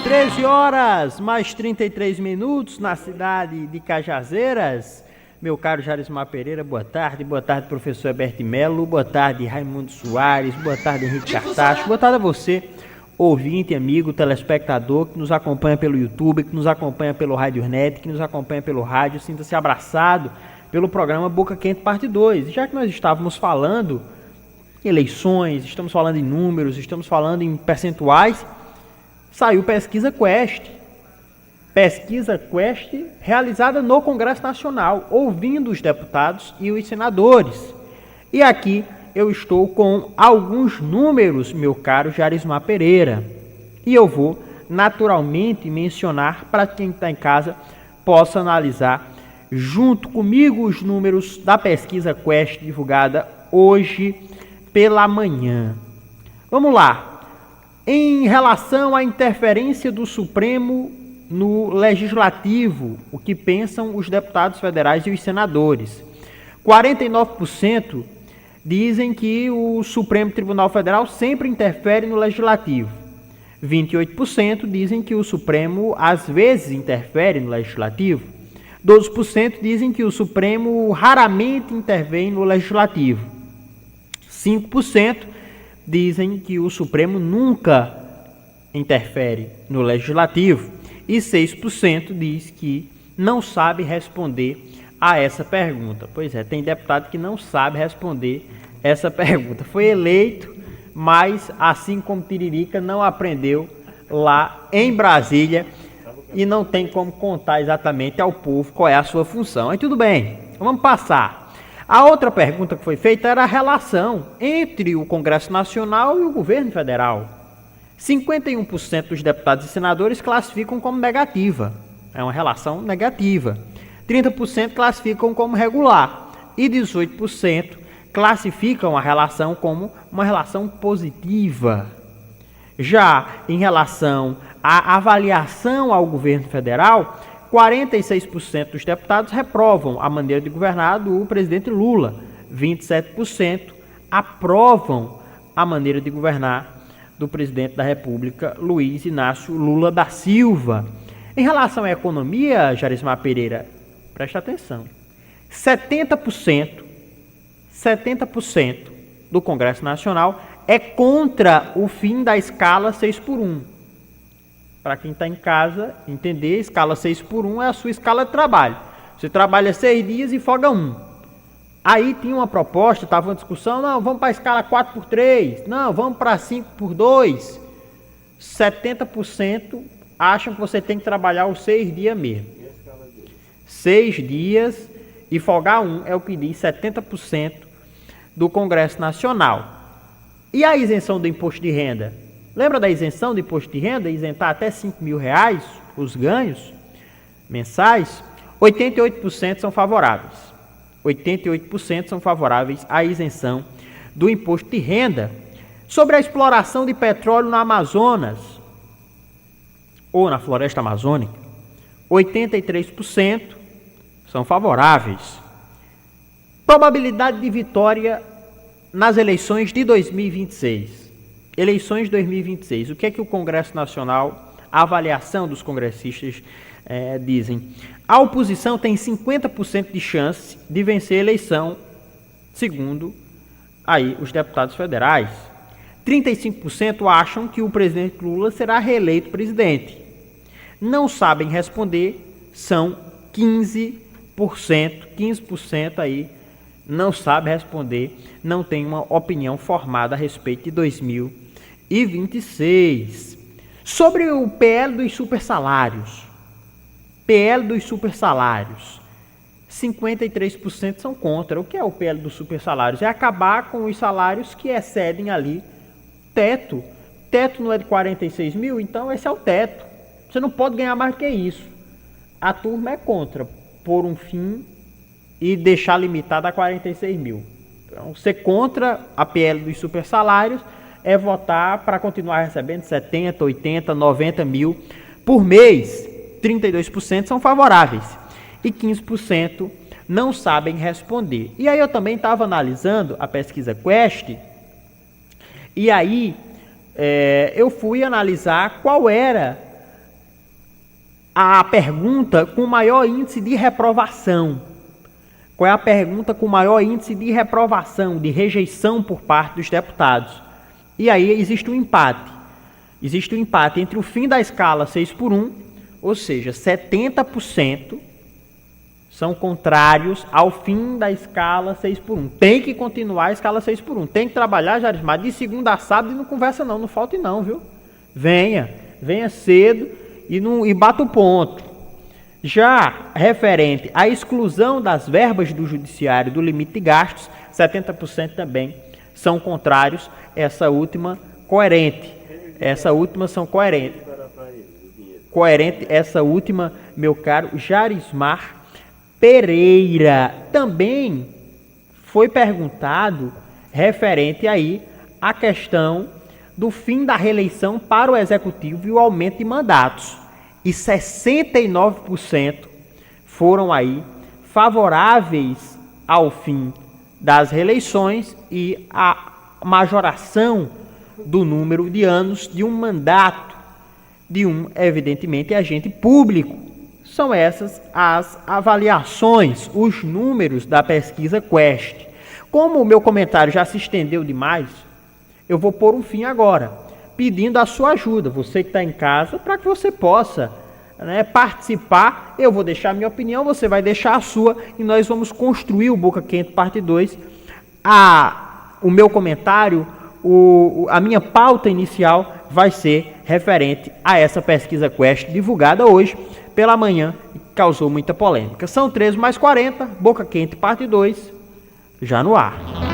13 horas, mais 33 minutos na cidade de Cajazeiras. Meu caro Jarismar Pereira, boa tarde. Boa tarde, professor Heberto Melo. Boa tarde, Raimundo Soares. Boa tarde, Henrique Cartacho. Boa tarde a você, ouvinte, amigo, telespectador que nos acompanha pelo YouTube, que nos acompanha pelo Radionet, que nos acompanha pelo rádio. Sinta-se abraçado pelo programa Boca Quente Parte 2. Já que nós estávamos falando em eleições, estamos falando em números, estamos falando em percentuais, saiu pesquisa Quest. Pesquisa Quest realizada no Congresso Nacional, ouvindo os deputados e os senadores. E aqui eu estou com alguns números, meu caro Jarismar Pereira. E eu vou naturalmente mencionar para quem está em casa possa analisar junto comigo os números da pesquisa Quest divulgada hoje pela manhã. Vamos lá. Em relação à interferência do Supremo no Legislativo, o que pensam os deputados federais e os senadores. 49% dizem que o Supremo Tribunal Federal sempre interfere no Legislativo. 28% dizem que o Supremo às vezes interfere no Legislativo. 12% dizem que o Supremo raramente intervém no Legislativo. 5% dizem que o Supremo nunca interfere no Legislativo. E 6% diz que não sabe responder a essa pergunta. Pois é, tem deputado que não sabe responder essa pergunta. Foi eleito, mas assim como Tiririca, não aprendeu lá em Brasília e não tem como contar exatamente ao povo qual é a sua função. Aí tudo bem, vamos passar. A outra pergunta que foi feita era a relação entre o Congresso Nacional e o governo federal. 51% dos deputados e senadores classificam como negativa. É uma relação negativa. 30% classificam como regular. E 18% classificam a relação como uma relação positiva. Já em relação à avaliação ao governo federal, 46% dos deputados reprovam a maneira de governar do presidente Lula. 27% aprovam a maneira de governar do presidente da República, Luiz Inácio Lula da Silva. Em relação à economia, Jarismar Pereira, presta atenção, 70% do Congresso Nacional é contra o fim da escala 6x1. Para quem está em casa entender, escala 6x1 é a sua escala de trabalho. Você trabalha 6 dias e folga 1. Aí tinha uma proposta, estava uma discussão, não, vamos para a escala 4x3, não, vamos para 5x2. 70% acham que você tem que trabalhar os 6 dias mesmo. 6 dias e folgar 1 é o que diz 70% do Congresso Nacional. E a isenção do imposto de renda? Lembra da isenção do imposto de renda? Isentar até R$5.000 os ganhos mensais? 88% são favoráveis. 88% são favoráveis à isenção do imposto de renda. Sobre a exploração de petróleo no Amazonas ou na floresta amazônica, 83% são favoráveis. Probabilidade de vitória nas eleições de 2026. Eleições de 2026. O que é que o Congresso Nacional, a avaliação dos congressistas dizem? A oposição tem 50% de chance de vencer a eleição, segundo aí os deputados federais. 35% acham que o presidente Lula será reeleito presidente. Não sabem responder, são 15%. 15% aí não sabe responder, não tem uma opinião formada a respeito de 2026. Sobre o PL dos supersalários. PL dos supersalários. 53% são contra. O que é o PL dos supersalários? É acabar com os salários que excedem ali teto. Teto não é de 46 mil, então esse é o teto. Você não pode ganhar mais do que isso. A turma é contra, por um fim e deixar limitado a 46 mil. Então, ser contra a PL dos supersalários é votar para continuar recebendo 70, 80, 90 mil por mês. 32% são favoráveis e 15% não sabem responder. E aí eu também estava analisando a pesquisa Quest e aí eu fui analisar qual era a pergunta com maior índice de reprovação. Qual é a pergunta com maior índice de reprovação, de rejeição por parte dos deputados? E aí existe um empate. Existe um empate entre o fim da escala 6x1, ou seja, 70% são contrários ao fim da escala 6x1. Tem que continuar a escala 6x1. Tem que trabalhar, Jarismar, de segunda a sábado e não conversa não, não falte não, viu? Venha cedo e bata o ponto. Já referente à exclusão das verbas do judiciário do limite de gastos, 70% também são contrários. Essa última coerente. Essa última são coerentes. Coerente, essa última, meu caro Jarismar Pereira. Também foi perguntado referente aí à questão do fim da reeleição para o executivo e o aumento de mandatos. E 69% foram aí favoráveis ao fim das reeleições e à majoração do número de anos de um mandato de um, evidentemente, agente público. São essas as avaliações, os números da pesquisa Quest. Como o meu comentário já se estendeu demais, eu vou pôr um fim agora, pedindo a sua ajuda, você que está em casa, para que você possa, participar. Eu vou deixar a minha opinião, você vai deixar a sua, e nós vamos construir o Boca Quente parte 2. O meu comentário, a minha pauta inicial vai ser referente a essa pesquisa Quest, divulgada hoje pela manhã, e causou muita polêmica. São 13h40, Boca Quente parte 2, já no ar.